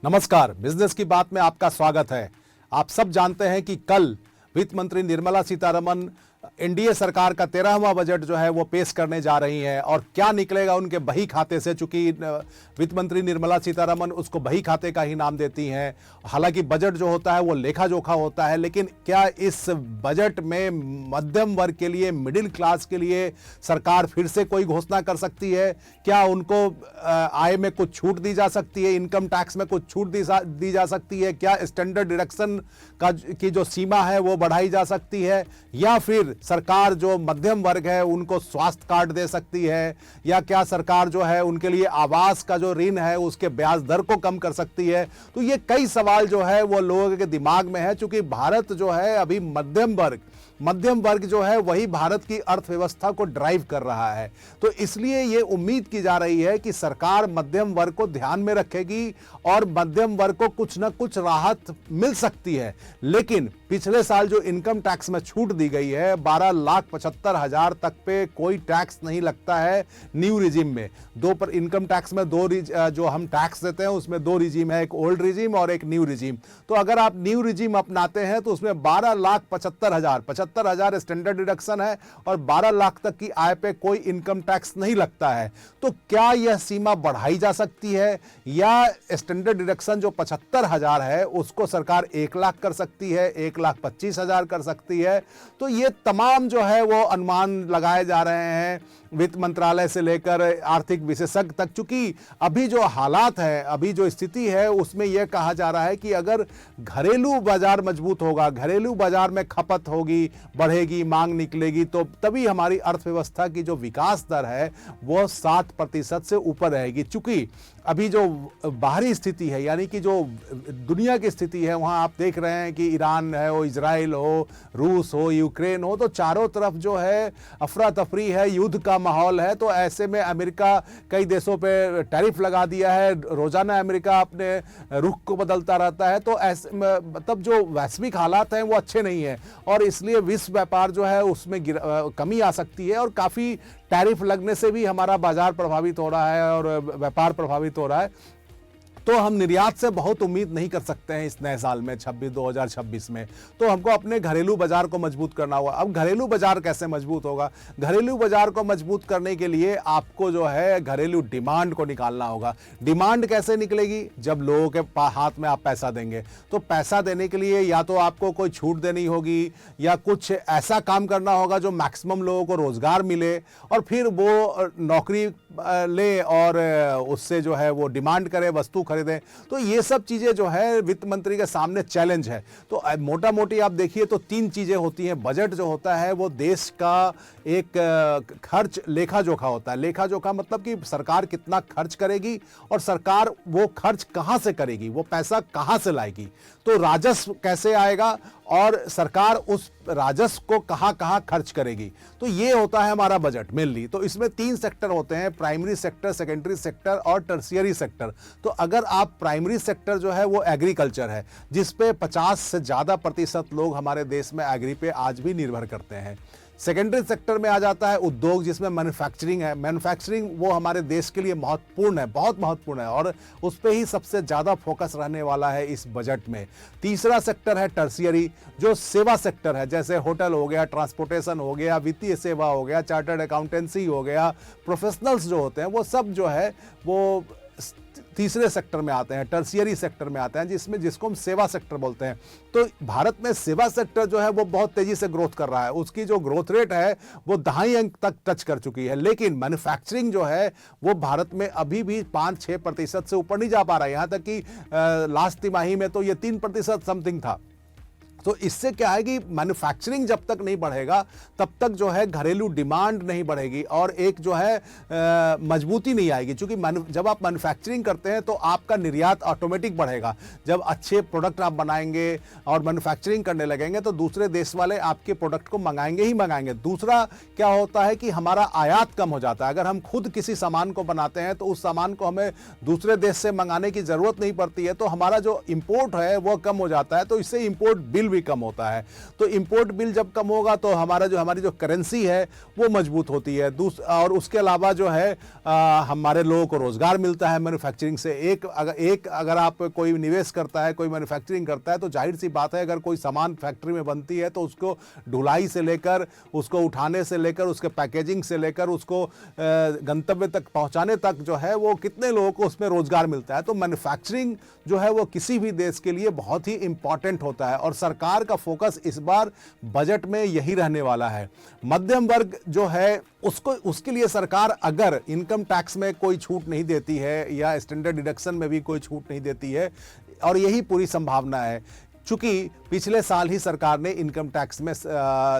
नमस्कार, बिजनेस की बात में आपका स्वागत है। आप सब जानते हैं कि कल वित्त मंत्री निर्मला सीतारमण एनडीए सरकार का 13वां बजट जो है वो पेश करने जा रही हैं और क्या निकलेगा उनके बही खाते से, चूंकि वित्त मंत्री निर्मला सीतारमण उसको बही खाते का ही नाम देती हैं। हालांकि बजट जो होता है वो लेखा जोखा होता है, लेकिन क्या इस बजट में मध्यम वर्ग के लिए, मिडिल क्लास के लिए सरकार फिर से कोई घोषणा कर सकती है? क्या उनको आय में कुछ छूट दी जा सकती है, इनकम टैक्स में कुछ छूट दी जा सकती है? क्या स्टैंडर्ड डिडक्शन की जो सीमा है वो बढ़ाई जा सकती है? या फिर सरकार जो मध्यम वर्ग है उनको स्वास्थ्य कार्ड दे सकती है? या क्या सरकार जो है उनके लिए आवास का जो ऋण है उसके ब्याज दर को कम कर सकती है? तो ये कई सवाल जो है वो लोगों के दिमाग में है, क्योंकि भारत जो है अभी मध्यम वर्ग जो है वही भारत की अर्थव्यवस्था को ड्राइव कर रहा है। तो इसलिए ये उम्मीद की जा रही है कि सरकार मध्यम वर्ग को ध्यान में रखेगी और मध्यम वर्ग को कुछ ना कुछ राहत मिल सकती है। लेकिन पिछले साल जो इनकम टैक्स में छूट दी गई है, 12,75,000 तक पे कोई टैक्स नहीं लगता है न्यू रिजीम में। पर इनकम टैक्स में जो हम टैक्स देते हैं उसमें दो रिजीम है, एक ओल्ड रिजीम और एक न्यू रिजीम। तो अगर आप न्यू रिजीम अपनाते हैं तो उसमें 12,75,000 स्टैंडर्ड डिडक्शन है और 12 लाख तक की आय पे कोई इनकम टैक्स नहीं लगता है। तो क्या यह सीमा बढ़ाई जा सकती है, या स्टैंडर्ड डिडक्शन जो 75,000 है उसको सरकार 1 लाख कर सकती है, 1,25,000 कर सकती है? तो ये तमाम जो है वो अनुमान लगाए जा रहे हैं वित्त मंत्रालय से लेकर आर्थिक विशेषज्ञ तक। चूंकि अभी जो हालात है, अभी जो स्थिति है उसमें यह कहा जा रहा है कि अगर घरेलू बाजार मजबूत होगा, घरेलू बाजार में खपत होगी, बढ़ेगी, मांग निकलेगी, तो तभी हमारी अर्थव्यवस्था की जो विकास दर है वो 7% से ऊपर रहेगी। चूंकि अभी जो बाहरी स्थिति है, यानी कि जो दुनिया की स्थिति है, वहां आप देख रहे हैं कि ईरान है, हो इजराइल हो, रूस हो, यूक्रेन हो, तो चारों तरफ जो है अफरा तफरी है, युद्ध का माहौल है। तो ऐसे में अमेरिका कई देशों पे टैरिफ लगा दिया है, रोजाना अमेरिका अपने रुख को बदलता रहता है। तो ऐसे मतलब जो वैश्विक हालात हैं वो अच्छे नहीं है और इसलिए विश्व व्यापार जो है उसमें कमी आ सकती है और काफी टैरिफ लगने से भी हमारा बाजार प्रभावित हो रहा है और व्यापार प्रभावित हो रहा है। तो हम निर्यात से बहुत उम्मीद नहीं कर सकते हैं इस नए साल में 2026 में। तो हमको अपने घरेलू बाजार को मजबूत करना होगा। अब घरेलू बाजार कैसे मजबूत होगा? घरेलू बाजार को मजबूत करने के लिए आपको जो है घरेलू डिमांड को निकालना होगा। डिमांड कैसे निकलेगी? जब लोगों के हाथ में आप पैसा देंगे। तो पैसा देने के लिए या तो आपको कोई छूट देनी होगी या कुछ ऐसा काम करना होगा जो मैक्सिमम लोगों को रोजगार मिले और फिर वो नौकरी ले और उससे जो है वो डिमांड करे, वस्तु खरीदें। तो ये सब चीजें जो है वित्त मंत्री के सामने चैलेंज है। तो मोटा मोटी आप देखिए तो 3 चीजें होती हैं। बजट जो होता है वो देश का एक खर्च लेखा जोखा होता है। लेखा जोखा मतलब कि सरकार कितना खर्च करेगी और सरकार वो खर्च कहां से करेगी, वो पैसा कहां से लाएगी, तो राजस्व कैसे आएगा और सरकार उस राजस्व को कहां कहां खर्च करेगी। तो ये होता है हमारा बजट मेनली। तो इसमें 3 सेक्टर होते हैं, प्राइमरी सेक्टर, सेकेंडरी सेक्टर और टर्शियरी सेक्टर। तो अगर आप प्राइमरी सेक्टर जो है वो एग्रीकल्चर है, जिसपे 50 से ज्यादा प्रतिशत लोग हमारे देश में एग्री पे आज भी निर्भर करते हैं। सेकेंडरी सेक्टर में आ जाता है उद्योग, जिसमें मैन्युफैक्चरिंग है। मैन्युफैक्चरिंग वो हमारे देश के लिए महत्वपूर्ण है, बहुत महत्वपूर्ण है और उस पर ही सबसे ज़्यादा फोकस रहने वाला है इस बजट में। तीसरा सेक्टर है टर्शियरी, जो सेवा सेक्टर है, जैसे होटल हो गया, ट्रांसपोर्टेशन हो गया, वित्तीय सेवा हो गया, चार्टर्ड अकाउंटेंसी हो गया, प्रोफेशनल्स जो होते हैं वो सब जो है वो तीसरे सेक्टर में आते हैं, टर्शियरी सेक्टर में आते हैं, जिसको हम सेवा सेक्टर बोलते हैं। तो भारत में सेवा सेक्टर जो है वो बहुत तेजी से ग्रोथ कर रहा है। उसकी जो ग्रोथ रेट है वो 2.5 अंक तक टच कर चुकी है। लेकिन मैन्युफैक्चरिंग जो है वो भारत में अभी भी 5-6% से ऊपर नहीं जा पा रहा है। यहां तक कि लास्ट तिमाही में तो ये 3% समथिंग था। तो इससे क्या है कि मैन्युफैक्चरिंग जब तक नहीं बढ़ेगा तब तक जो है घरेलू डिमांड नहीं बढ़ेगी और एक जो है मजबूती नहीं आएगी। क्योंकि जब आप मैन्युफैक्चरिंग करते हैं तो आपका निर्यात ऑटोमेटिक बढ़ेगा। जब अच्छे प्रोडक्ट आप बनाएंगे और मैन्युफैक्चरिंग करने लगेंगे तो दूसरे देश वाले आपके प्रोडक्ट को मंगाएंगे ही मंगाएंगे। दूसरा क्या होता है कि हमारा आयात कम हो जाता है। अगर हम खुद किसी सामान को बनाते हैं तो उस सामान को हमें दूसरे देश से मंगाने की जरूरत नहीं पड़ती है, तो हमारा जो इंपोर्ट है वो कम हो जाता है। तो इससे इंपोर्ट बिल बिल भी कम होता है। तो इंपोर्ट बिल जब कम होगा तो हमारी जो करेंसी है वो मजबूत होती है। और उसके अलावा जो है हमारे लोगों को रोजगार मिलता है मैन्युफैक्चरिंग से। अगर आप कोई निवेश करता है, कोई मैन्युफैक्चरिंग करता है, तो जाहिर सी बात है अगर कोई सामान फैक्ट्री में बनती है तो उसको ढुलाई से लेकर, उसको उठाने से लेकर, उसके पैकेजिंग से लेकर, उसको गंतव्य तक पहुंचाने तक जो है वो कितने लोगों को उसमें रोजगार मिलता है। तो मैन्युफैक्चरिंग जो है वो किसी भी देश के लिए बहुत ही इंपॉर्टेंट होता है और सरकार का फोकस इस बार बजट में यही रहने वाला है। मध्यम वर्ग जो है उसके लिए सरकार अगर इनकम टैक्स में कोई छूट नहीं देती है या स्टैंडर्ड डिडक्शन में भी कोई छूट नहीं देती है, और यही पूरी संभावना है चूंकि पिछले साल ही सरकार ने इनकम टैक्स में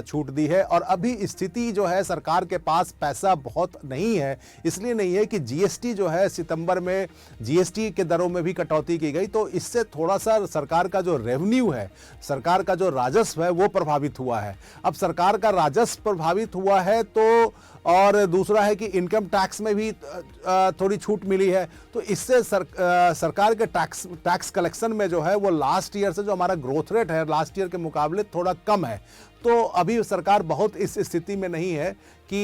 छूट दी है और अभी स्थिति जो है सरकार के पास पैसा बहुत नहीं है। इसलिए नहीं है कि जीएसटी जो है सितंबर में जीएसटी के दरों में भी कटौती की गई, तो इससे थोड़ा सा सरकार का जो रेवेन्यू है, सरकार का जो राजस्व है वो प्रभावित हुआ है। अब सरकार का राजस्व प्रभावित हुआ है तो, और दूसरा है कि इनकम टैक्स में भी थोड़ी छूट मिली है, तो इससे सरकार के टैक्स कलेक्शन में जो है वो लास्ट ईयर से जो हमारा ग्रोथ रेट है लास्ट ईयर के मुकाबले थोड़ा कम है। तो अभी सरकार बहुत इस स्थिति में नहीं है कि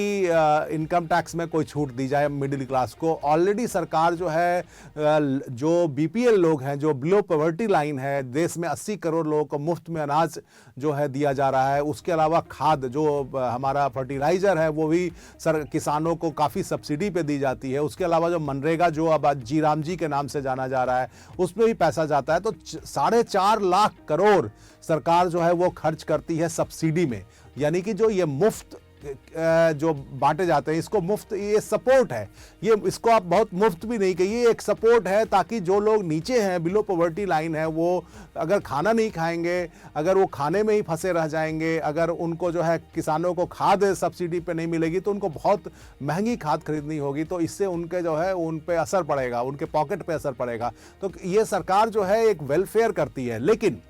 इनकम टैक्स में कोई छूट दी जाए मिडिल क्लास को। ऑलरेडी सरकार जो है जो बीपीएल लोग हैं, जो बिलो पॉवर्टी लाइन है, देश में 80 करोड़ लोगों को मुफ्त में अनाज जो है दिया जा रहा है। उसके अलावा खाद जो हमारा फर्टिलाइजर है वो भी किसानों को काफ़ी सब्सिडी पे दी जाती है। उसके अलावा जो मनरेगा जो अब जी राम जी के नाम से जाना जा रहा है उसमें भी पैसा जाता है। तो 4.5 लाख करोड़ सरकार जो है वो खर्च करती है सब्सिडी में, यानी कि जो ये मुफ्त जो बांटे जाते हैं इसको मुफ्त, ये सपोर्ट है, ये इसको आप बहुत मुफ्त भी नहीं कहिए, एक सपोर्ट है ताकि जो लोग नीचे हैं, बिलो पॉवर्टी लाइन है, वो अगर खाना नहीं खाएंगे, अगर वो खाने में ही फंसे रह जाएंगे, अगर उनको जो है किसानों को खाद सब्सिडी पे नहीं मिलेगी तो उनको बहुत महंगी खाद खरीदनी होगी, तो इससे उनके जो है उन पे असर पड़ेगा, उनके पॉकेट पे असर पड़ेगा। तो ये सरकार जो है एक वेलफेयर करती है। लेकिन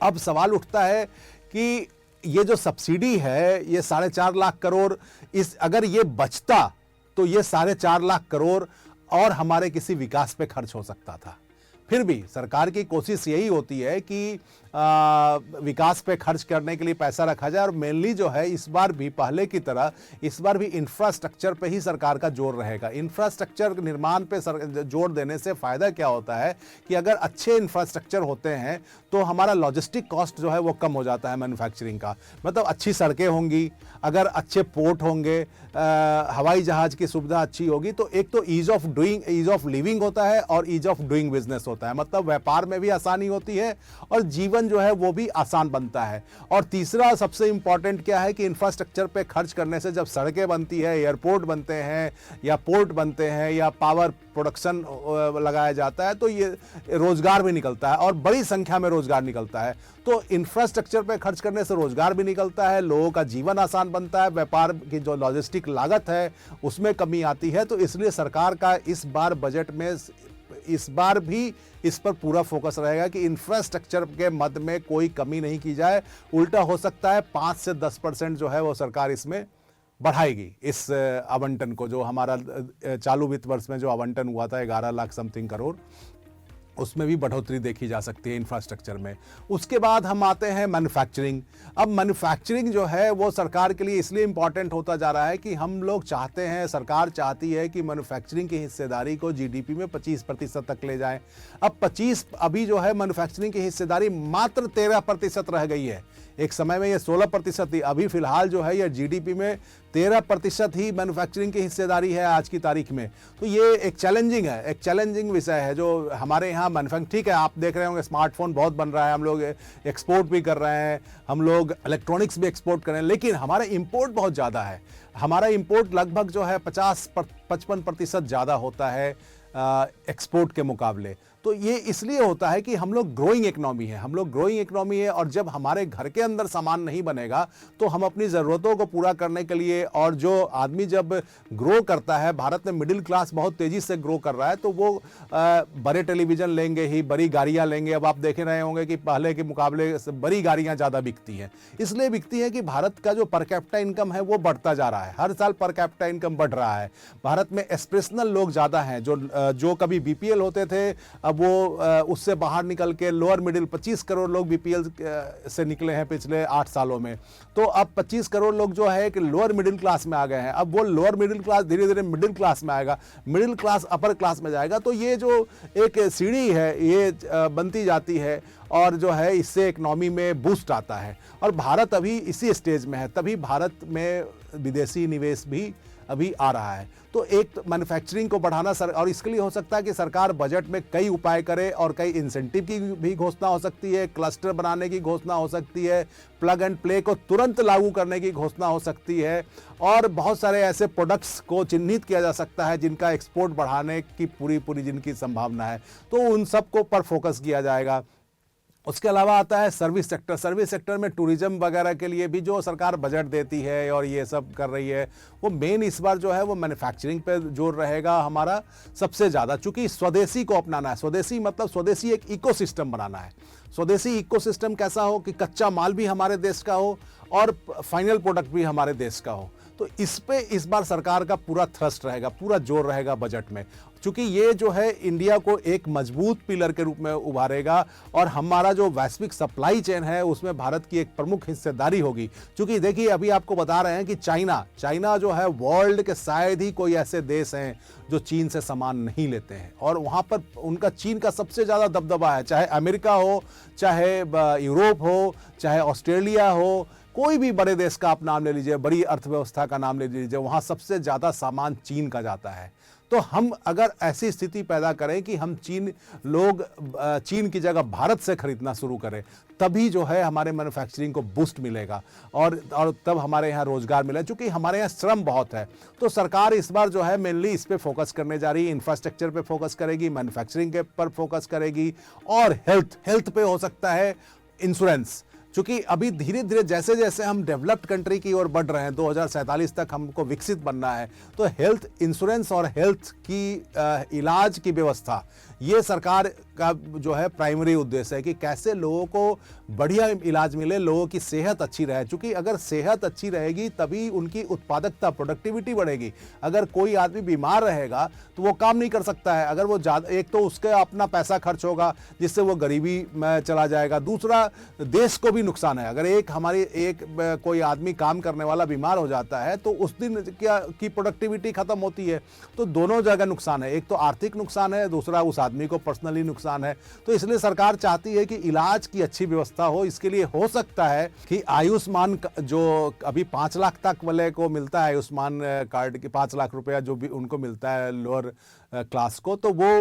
अब सवाल उठता है कि ये जो सब्सिडी है ये 4.5 लाख करोड़, इस अगर ये बचता तो ये 4.5 लाख करोड़ और हमारे किसी विकास पे खर्च हो सकता था। फिर भी सरकार की कोशिश यही होती है कि विकास पे खर्च करने के लिए पैसा रखा जाए, और मेनली जो है इस बार भी पहले की तरह इस बार भी इंफ्रास्ट्रक्चर पे ही सरकार का जोर रहेगा। इंफ्रास्ट्रक्चर निर्माण पे जोर देने से फ़ायदा क्या होता है कि अगर अच्छे इंफ्रास्ट्रक्चर होते हैं तो हमारा लॉजिस्टिक कॉस्ट जो है वो कम हो जाता है मैन्युफैक्चरिंग का। मतलब अच्छी सड़कें होंगी, अगर अच्छे पोर्ट होंगे, हवाई जहाज़ की सुविधा अच्छी होगी, तो एक तो ईज ऑफ लिविंग होता है और ईज ऑफ डूइंग बिजनेस होता है। मतलब व्यापार में भी आसानी होती है और जीवन जो है वो भी आसान बनता है। और तीसरा सबसे इंपॉर्टेंट क्या है कि इंफ्रास्ट्रक्चर पे खर्च करने से जब सड़कें बनती है, एयरपोर्ट बनते हैं या पोर्ट बनते हैं या पावर प्रोडक्शन लगाया जाता है तो ये रोजगार भी निकलता है और बड़ी संख्या में रोजगार निकलता है। तो इंफ्रास्ट्रक्चर पे खर्च करने से रोजगार भी निकलता है, लोगों का जीवन आसान बनता है, व्यापार की जो लॉजिस्टिक लागत है उसमें कमी आती है। तो इसलिए सरकार का इस बार बजट में इस बार भी इस पर पूरा फोकस रहेगा कि इंफ्रास्ट्रक्चर के मद में कोई कमी नहीं की जाए। उल्टा हो सकता है 5 से 10% जो है वो सरकार इसमें बढ़ाएगी, इस आवंटन को, जो हमारा चालू वित्त वर्ष में जो आवंटन हुआ था 11 लाख समथिंग करोड़, उसमें भी बढ़ोतरी देखी जा सकती है इंफ्रास्ट्रक्चर में। उसके बाद हम आते हैं मैन्युफैक्चरिंग। अब मैन्युफैक्चरिंग जो है वो सरकार के लिए इसलिए इंपॉर्टेंट होता जा रहा है कि हम लोग चाहते हैं, सरकार चाहती है कि मैन्युफैक्चरिंग की हिस्सेदारी को जीडीपी में 25% तक ले जाएं। अब अभी जो है मैन्युफैक्चरिंग की हिस्सेदारी मात्र 13% रह गई है। एक समय में ये 16% थी, अभी फिलहाल जो है ये जीडीपी में 13% ही मैन्युफैक्चरिंग की हिस्सेदारी है आज की तारीख में। तो ये एक चैलेंजिंग विषय है जो हमारे यहाँ मैन्युफैक्चरिंग, ठीक है आप देख रहे होंगे स्मार्टफोन बहुत बन रहा है, हम लोग एक्सपोर्ट भी कर रहे हैं, हम लोग इलेक्ट्रॉनिक्स भी एक्सपोर्ट कर रहे हैं, लेकिन हमारा इंपोर्ट बहुत ज़्यादा है। हमारा इंपोर्ट लगभग जो है 50-55% ज़्यादा होता है एक्सपोर्ट के मुकाबले। तो ये इसलिए होता है कि हम लोग ग्रोइंग इकोनॉमी है, और जब हमारे घर के अंदर सामान नहीं बनेगा तो हम अपनी ज़रूरतों को पूरा करने के लिए, और जो आदमी जब ग्रो करता है, भारत में मिडिल क्लास बहुत तेज़ी से ग्रो कर रहा है, तो वो बड़े टेलीविज़न लेंगे ही, बड़ी गाड़ियाँ लेंगे। अब आप देख रहे होंगे कि पहले के मुकाबले बड़ी गाड़ियाँ ज़्यादा बिकती हैं। इसलिए बिकती हैं कि भारत का जो पर कैपिटा इनकम है वो बढ़ता जा रहा है, हर साल पर कैपिटा इनकम बढ़ रहा है। भारत में एस्पिरेशनल लोग ज़्यादा हैं, जो कभी बीपीएल होते थे अब वो उससे बाहर निकल के लोअर मिडिल 25 करोड़ लोग बीपीएल से निकले हैं पिछले 8 सालों में। तो अब 25 करोड़ लोग जो है कि लोअर मिडिल क्लास में आ गए हैं। अब वो लोअर मिडिल क्लास धीरे धीरे मिडिल क्लास में आएगा, मिडिल क्लास अपर क्लास में जाएगा। तो ये जो एक सीढ़ी है ये बनती जाती है और जो है इससे इकनॉमी में बूस्ट आता है। और भारत अभी इसी स्टेज में है, तभी भारत में विदेशी निवेश भी अभी आ रहा है। तो एक मैन्युफैक्चरिंग को बढ़ाना और इसके लिए हो सकता है कि सरकार बजट में कई उपाय करे और कई इंसेंटिव की भी घोषणा हो सकती है, क्लस्टर बनाने की घोषणा हो सकती है, प्लग एंड प्ले को तुरंत लागू करने की घोषणा हो सकती है, और बहुत सारे ऐसे प्रोडक्ट्स को चिन्हित किया जा सकता है जिनका एक्सपोर्ट बढ़ाने की पूरी जिनकी संभावना है। तो उन सबको पर फोकस किया जाएगा। उसके अलावा आता है सर्विस सेक्टर। सर्विस सेक्टर में टूरिज्म वगैरह के लिए भी जो सरकार बजट देती है और ये सब कर रही है, वो मेन इस बार जो है वो मैन्युफैक्चरिंग पे जोर रहेगा हमारा सबसे ज़्यादा, चूंकि स्वदेशी को अपनाना है। स्वदेशी मतलब स्वदेशी एक इकोसिस्टम बनाना है। स्वदेशी इकोसिस्टम कैसा हो कि कच्चा माल भी हमारे देश का हो और फाइनल प्रोडक्ट भी हमारे देश का हो। तो इस पे इस बार सरकार का पूरा थ्रस्ट रहेगा, पूरा जोर रहेगा बजट में, क्योंकि ये जो है इंडिया को एक मजबूत पिलर के रूप में उभारेगा और हमारा जो वैश्विक सप्लाई चेन है उसमें भारत की एक प्रमुख हिस्सेदारी होगी। क्योंकि देखिए अभी आपको बता रहे हैं कि चाइना जो है वर्ल्ड के शायद ही कोई ऐसे देश हैं जो चीन से सामान नहीं लेते हैं, और वहाँ पर उनका चीन का सबसे ज़्यादा दबदबा है। चाहे अमेरिका हो, चाहे यूरोप हो, चाहे ऑस्ट्रेलिया हो, कोई भी बड़े देश का आप नाम ले लीजिए, बड़ी अर्थव्यवस्था का नाम ले लीजिए, वहाँ सबसे ज़्यादा सामान चीन का जाता है। तो हम अगर ऐसी स्थिति पैदा करें कि हम चीन की जगह भारत से खरीदना शुरू करें, तभी जो है हमारे मैन्युफैक्चरिंग को बूस्ट मिलेगा और तब हमारे यहाँ रोजगार मिलेगा। क्योंकि हमारे यहाँ श्रम बहुत है, तो सरकार इस बार जो है मेनली इस पे फोकस करने जा रही है। इंफ्रास्ट्रक्चर पे फोकस करेगी, मैन्युफैक्चरिंग के पर फोकस करेगी, और हेल्थ पे हो सकता है इंश्योरेंस। चूंकि अभी धीरे धीरे जैसे जैसे हम डेवलप्ड कंट्री की ओर बढ़ रहे हैं, 2047 तक हमको विकसित बनना है, तो हेल्थ इंश्योरेंस और हेल्थ की इलाज की व्यवस्था, ये सरकार का जो है प्राइमरी उद्देश्य है कि कैसे लोगों को बढ़िया इलाज मिले, लोगों की सेहत अच्छी रहे। क्योंकि अगर सेहत अच्छी रहेगी तभी उनकी उत्पादकता, प्रोडक्टिविटी बढ़ेगी। अगर कोई आदमी बीमार रहेगा तो वो काम नहीं कर सकता है। अगर वो ज़्यादा, एक तो उसके अपना पैसा खर्च होगा जिससे वो गरीबी में चला जाएगा, दूसरा देश को भी नुकसान है। अगर कोई आदमी काम करने वाला बीमार हो जाता है तो उस दिन की प्रोडक्टिविटी खत्म होती है। तो दोनों जगह नुकसान है, एक तो आर्थिक नुकसान है, दूसरा उस आदमी को पर्सनली नुकसान है। तो इसलिए सरकार चाहती है कि इलाज की अच्छी व्यवस्था हो। इसके लिए हो सकता है कि आयुष्मान जो अभी 5 लाख तक वाले को मिलता है, आयुष्मान कार्ड के 5 लाख रुपया जो भी उनको मिलता है लोअर क्लास को, तो वो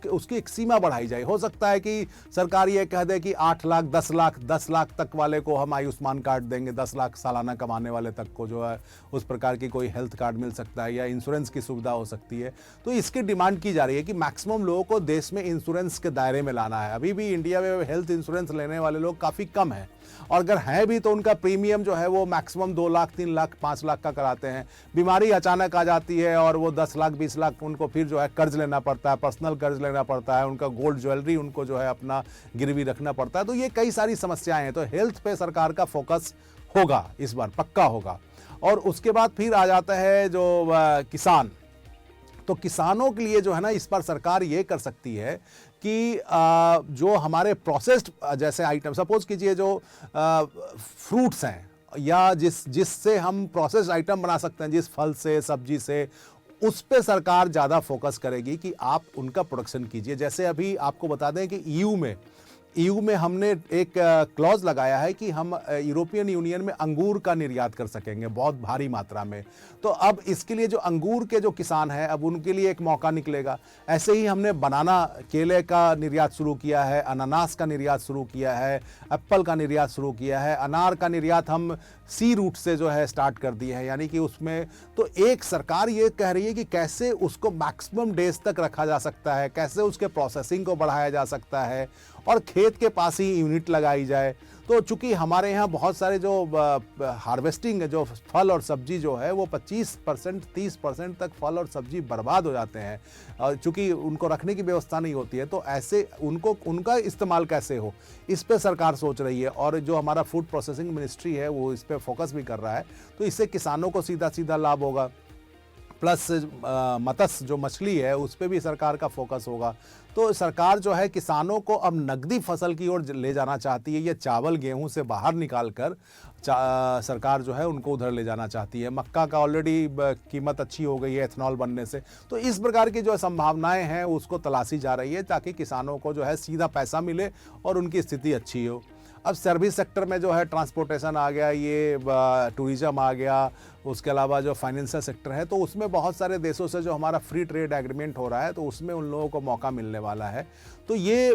उसकी एक सीमा बढ़ाई जाए। हो सकता है कि सरकार ये कह दे कि 8 लाख 10 लाख तक वाले को हम आयुष्मान कार्ड देंगे, 10 लाख सालाना कमाने वाले तक को जो है उस प्रकार की कोई हेल्थ कार्ड मिल सकता है या इंश्योरेंस की सुविधा हो सकती है। तो इसकी डिमांड की जा रही है कि मैक्सिमम लोगों को देश में इंश्योरेंस के दायरे में लाना है। अभी भी इंडिया में हेल्थ इंश्योरेंस लेने वाले लोग काफ़ी कम हैं, और अगर हैं भी तो उनका प्रीमियम जो है वो मैक्सिमम 2 लाख 3 लाख 5 लाख का कराते हैं। बीमारी अचानक आ जाती है और वो 10 लाख 20 लाख उनको फिर जो है कर्ज लेना पड़ता है, पर्सनल कर्ज लेना पड़ता है, उनका गोल्ड ज्वेलरी उनको जो है अपना गिरवी रखना पड़ता है। तो ये कई सारी समस्याएं हैं। तो हेल्थ पे सरकार का फोकस होगा इस बार, पक्का होगा। और उसके बाद फिर आ जाता है जो किसान। तो किसानों के लिए जो है ना, इस बार सरकार ये कर सकती है कि जो हमारे प्रोसेस्ड जैसे आइटम, सपोज कीजिए जो फ्रूट्स हैं या जिससे हम प्रोसेस्ड आइटम बना सकते हैं, जिस फल से, सब्जी से, उस पे सरकार ज़्यादा फोकस करेगी कि आप उनका प्रोडक्शन कीजिए। जैसे अभी आपको बता दें कि ईयू में हमने एक क्लॉज लगाया है कि हम यूरोपियन यूनियन में अंगूर का निर्यात कर सकेंगे बहुत भारी मात्रा में। तो अब इसके लिए जो अंगूर के जो किसान हैं, अब उनके लिए एक मौका निकलेगा। ऐसे ही हमने बनाना, केले का निर्यात शुरू किया है, अनानास का निर्यात शुरू किया है, एप्पल का निर्यात शुरू किया है, अनार का निर्यात हम सी रूट से जो है स्टार्ट कर दिए हैं। यानी कि उसमें तो एक सरकार ये कह रही है कि कैसे उसको मैक्सिमम डेज तक रखा जा सकता है, कैसे उसके प्रोसेसिंग को बढ़ाया जा सकता है, और खेत के पास ही यूनिट लगाई जाए। तो चूंकि हमारे यहाँ बहुत सारे जो हार्वेस्टिंग जो फल और सब्जी जो है वो 25% 30% तक फल और सब्जी बर्बाद हो जाते हैं, और चूंकि उनको रखने की व्यवस्था नहीं होती है। तो ऐसे उनका इस्तेमाल कैसे हो, इस पे सरकार सोच रही है। और जो हमारा फूड प्रोसेसिंग मिनिस्ट्री है वो इस पे फोकस भी कर रहा है। तो इससे किसानों को सीधा सीधा लाभ होगा। प्लस मत्स्य जो मछली है उस पे भी सरकार का फोकस होगा। तो सरकार जो है किसानों को अब नकदी फसल की ओर ले जाना चाहती है। ये चावल गेहूं से बाहर निकाल कर सरकार जो है उनको उधर ले जाना चाहती है। मक्का का ऑलरेडी कीमत अच्छी हो गई है एथनॉल बनने से। तो इस प्रकार की जो संभावनाएं हैं उसको तलाशी जा रही है ताकि किसानों को जो है सीधा पैसा मिले और उनकी स्थिति अच्छी हो। अब सर्विस सेक्टर में जो है ट्रांसपोर्टेशन आ गया, ये टूरिज़्म आ गया, उसके अलावा जो फाइनेंशियल सेक्टर है, तो उसमें बहुत सारे देशों से जो हमारा फ्री ट्रेड एग्रीमेंट हो रहा है तो उसमें उन लोगों को मौका मिलने वाला है। तो ये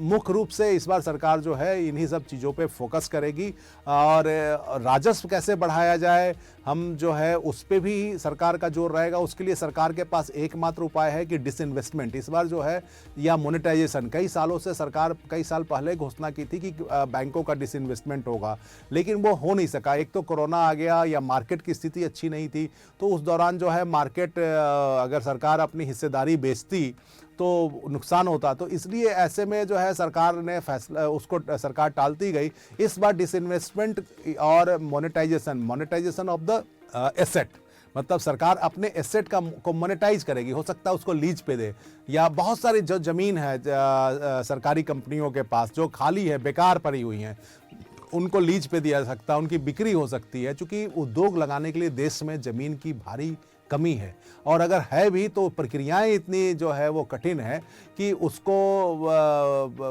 मुख्य रूप से इस बार सरकार जो है इन्हीं सब चीज़ों पे फोकस करेगी। और राजस्व कैसे बढ़ाया जाए हम जो है उस पर भी सरकार का जोर रहेगा। उसके लिए सरकार के पास एकमात्र उपाय है कि डिसइन्वेस्टमेंट इस बार जो है, या मोनेटाइजेशन। कई सालों से सरकार कई साल पहले घोषणा की थी कि बैंकों का डिसइन्वेस्टमेंट होगा, लेकिन वो हो नहीं सका। एक तो कोरोना आ गया या मार्केट की स्थिति अच्छी नहीं थी, तो उस दौरान जो है मार्केट अगर सरकार अपनी हिस्सेदारी बेचती तो नुकसान होता। तो इसलिए ऐसे में जो है सरकार ने फैसला, उसको सरकार टालती गई। इस बार डिसइन्वेस्टमेंट और मोनेटाइजेशन ऑफ द एसेट, मतलब सरकार अपने एसेट को मोनेटाइज करेगी। हो सकता है उसको लीज पे दे, या बहुत सारी जो जमीन है सरकारी कंपनियों के पास जो खाली है, बेकार पड़ी हुई हैं, उनको लीज पे दिया जा सकता है, उनकी बिक्री हो सकती है। क्योंकि उद्योग लगाने के लिए देश में ज़मीन की भारी कमी है, और अगर है भी तो प्रक्रियाएं इतनी जो है वो कठिन है कि उसको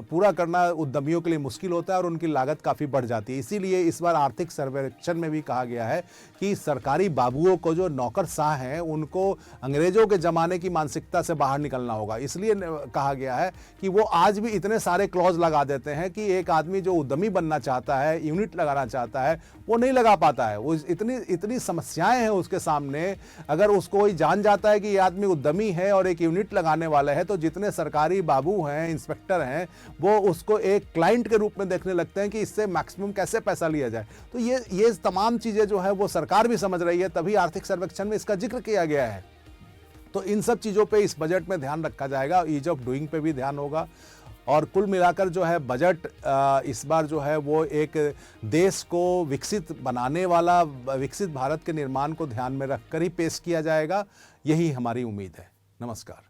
पूरा करना उद्यमियों के लिए मुश्किल होता है और उनकी लागत काफ़ी बढ़ जाती है। इसीलिए इस बार आर्थिक सर्वेक्षण में भी कहा गया है कि सरकारी बाबुओं को, जो नौकरशाह हैं, उनको अंग्रेजों के ज़माने की मानसिकता से बाहर निकलना होगा। इसलिए कहा गया है कि वो आज भी इतने सारे क्लॉज लगा देते हैं कि एक आदमी जो उद्यमी बनना चाहता है, यूनिट लगाना चाहता है, वो नहीं लगा पाता है। वो इतनी समस्याएं हैं उसके सामने। अगर उसको कोई जान जाता है कि ये आदमी उद्यमी है और एक यूनिट लगाने वाला है, तो जितने सरकारी बाबू हैं, इंस्पेक्टर हैं, वो उसको एक क्लाइंट के रूप में देखने लगते हैं कि इससे मैक्सिमम कैसे पैसा लिया जाए। तो ये तमाम चीजें जो है वो सरकार भी समझ रही है, तभी आर्थिक सर्वेक्षण में इसका जिक्र किया गया है। तो इन सब चीजों पे इस बजट में ध्यान रखा जाएगा, ईज ऑफ डूइंग पे भी ध्यान होगा। और कुल मिलाकर जो है बजट इस बार जो है वो एक देश को विकसित बनाने वाला, विकसित भारत के निर्माण को ध्यान में रखकर ही पेश किया जाएगा। यही हमारी उम्मीद है। नमस्कार।